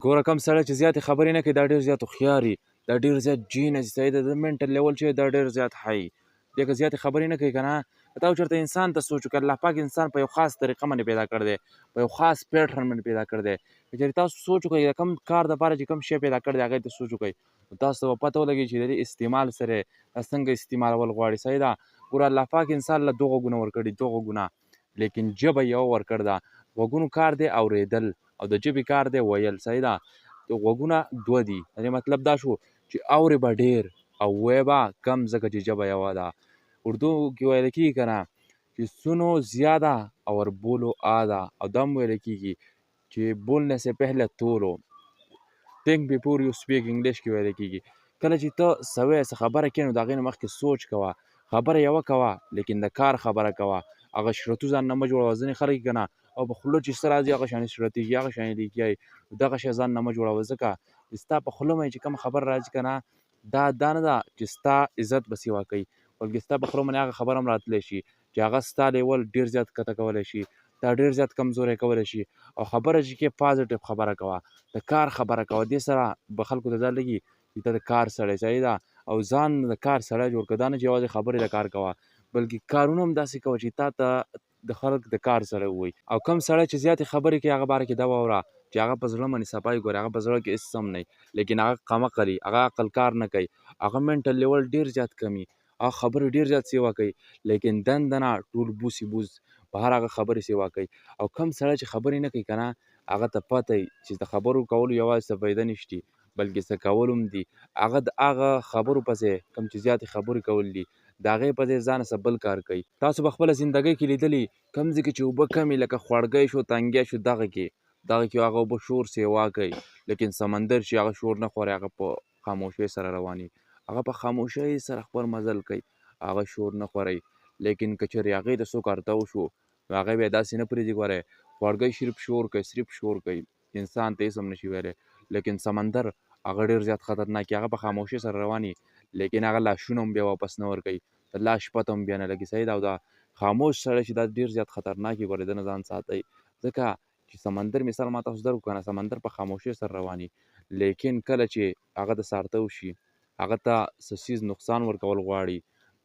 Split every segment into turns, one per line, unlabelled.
ګوره کوم سړی چې زیاتې خبرې نه کوي دا ډېر زیات هوښیار وي، دا ډېر زیات جینس دی، د ده منټل لیول چې دا ډېر زیات های دی. که زیاتې خبرې نه کوي که نه، که تا چېرته انسان ته سوچ وکړه، الله پاک انسان په یو خاص طریقه باندې پیدا کړی دی، په یو خاص پیټرن باندې پیدا کړی دی. که چېرې تاسو سوچ وکړئ د کوم کار دپاره چې کوم شی پیدا کړی دی هغې ته سوچ وکړئ، نو تاسو ته به پته ولګي چې د دې استعمال سره دا څنګه استعمالول غواړي. صحیح ده. ګوره الله پاک انسان له دوه غوږونه ورکړي، دوه غوږونه، لیکن ژبه یوه ورکړې ده. غوږونو کار دی اورېدل او د ژبې کار دی ویل. صحیح ده. غوږونه دوه دي، د دې مطلب دا شو چې اورې به ډېر او وایې به کم، ځکه چې ژبه یوه ده. اردو کې ویل کېږي که نه چې سنو زیاده اور بولو آدھا، او دا هم ویل کېږي چې بولنے سے پہلے تولو، think before you speak. انګلیش کې ویل کېږي کله چې ته سوی څه خبره کوې نو د هغې نه مخکې سوچ کوه. خبره یوه کوه لیکن د کار خبره کوه. هغه شرطو ځان نه مه جوړوه. ځینې خلک که نه او په خوله چې څه راځي هغه شانې شرطېږي، هغه شانې لیکیایي. دغه شی ځان نه مه جوړوه، ځکه چې ستا په خوله باندې چې کوم خبره راځي که نه دا نه ده چې ستا عزت به سیوا کوي، بلکې ستا په خوله باندې هغه خبره هم راتلی شي چې هغه ستا لیول ډېر زیات ښکته کولی شي، دا ډېر زیات کمزوری کولی شي. او خبره چې کې پازیټیو خبره کوه، د کار خبره کوه. دې سره به خلکو ته دا لګي چې ته د کار سړی. صحیح ده. او ځان د کار سړی جوړ کړه. دا نه چې یوازې خبرې د کار کوه، بلکې کارونه هم داسې کوه چې تا ته د خلک د کار سړی ووایي. او کوم سړی چې زیاتې خبرې کوي هغه باره کې دا واوره چې هغه په زړه باندې صفایي ګوري، هغه په زړه کې هېڅ هم نه، لیکن هغه کم عقل وي، هغه عقل کار نه کوي، هغه منټل لیول ډېر زیات کم وي، هغه خبرې ډېر زیات سیوا کوي، لیکن دنده نه ټول بوسي بوس بهر هغه خبرې سیوا کوي. او کوم سړی چې خبرې نه کوي که نه هغه ته پته وي چې د خبرو کولو یوازې څه فایده نشته بلکې څه کول هم دي. هغه د هغه خبرو په ځای کوم چې زیاتې خبرې کول دي د هغې په ځای ځان څه بل کار کوي. تاسو په خپله زندګۍ کې لیدلي کوم ځای کې چې اوبه کمې لکه خوړګی شو، تنګی شو، دغه کې هغه اوبه شور سیوا کوي، لیکن سمندر چې هغه شور نه خوري، هغه په خاموشۍ سره رواني، هغه په خاموشۍ سره خپل مزل کوي، هغه شور نه خوري. لیکن که چېرې هغې ته څوک ارته وشو نو هغه بیا داسې نه پرېږدي. ګورئ خوړګی صرف شور کوي، صرف شور کوي، انسان ته هېڅ هم نشي ویلی. لیکن سمندر هغه ډېر زیات خطرناک، هغه په خاموشۍ سره رواني، لیکن هغه لاشونه هم بیا واپس نه ورکوي، د لاش پته هم بیا نه لګي. صحیح ده. او دا خاموش سړی چې دا ډېر زیات خطرناک وي، ګورئ د نه ځان ساتئ، ځکه چې سمندر مثال ما تاسو درکړو که نه، سمندر په خاموشۍ سره رواني، لیکن کله چې هغه د سارته وشي، هغه ته څه څیز نقصان ورکول غواړي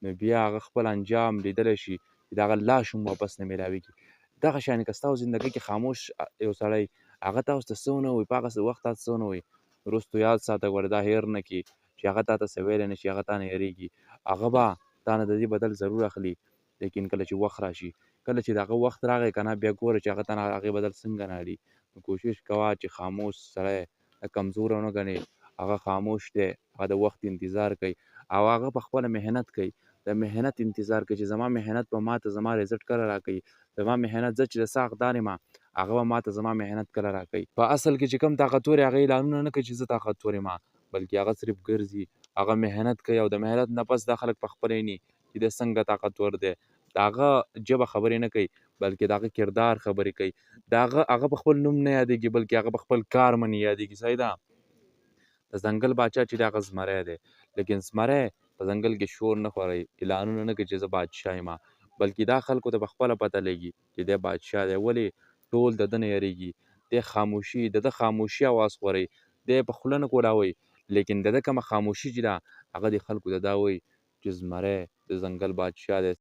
نو بیا هغه خپل انجام لیدلی شي چې د هغه لاش هم واپس نه میلاویږي. دغه شانې که ستاسو زندګۍ کې خاموش یو سړی هغه تاسو ته څه ونه وایي، په هغه وخت تاسو څه ونه وایي، وروستو یاد ساته، ګوره دا هېر نه کړي چې هغه تا ته څه ویلی نه شي، هغه تا نه هېرېږي، هغه به تا نه د دې بدل ضرور اخلي. لیکن کله چې وخت راشي، کله چې د هغه وخت راغی که نه بیا ګوره چې هغه تا نه هغې بدل څنګه نه اخلي. نو کوشش کوه چې خاموش سړی کمزوری ونه ګڼې، هغه خاموش دی، هغه د وخت انتظار کوي او هغه په خپله محنت کوي، د محنت انتظار کوي چې زما محنت به ما ته زما رزلټ کله راکوي، زما محنت زه چې د څه حقدار یم هغه به ما ته زما محنت کله راکوي. په اصل کې چې کوم طاقتور هغه اعلانونه نه کوي چې زه طاقتور یم، بلکې هغه صرف ګرځي، هغه محنت کوي او د محنت نه پس دا خلک په خپله ویني چې دی څنګه طاقتور دی. د هغه ژبه خبرې نه کوي بلکې د هغه کردار خبرې کوي، هغه په خپل نوم نه یادېږي بلکې هغه په خپل کار باندې یادېږي. صحیح ده. د ځنګل باچا چې دی هغه زمری دی، لیکن زمری په ځنګل کې شور نه خوري، اعلانونه نه کوي چې زه بادشاه یم، بلکې دا خلکو ته په خپله پته لګي چې دی بادشاه دی. ولې؟ ټول د ده نه یېرېږي، دی خاموشي، د ده خاموشي اواز خورئ، دی په خوله نه کولاوئ، لیکن د ده کومه خاموشي چې ده هغه دې خلکو ته دا وایي چې زمری د ځنګل بادشاه دی.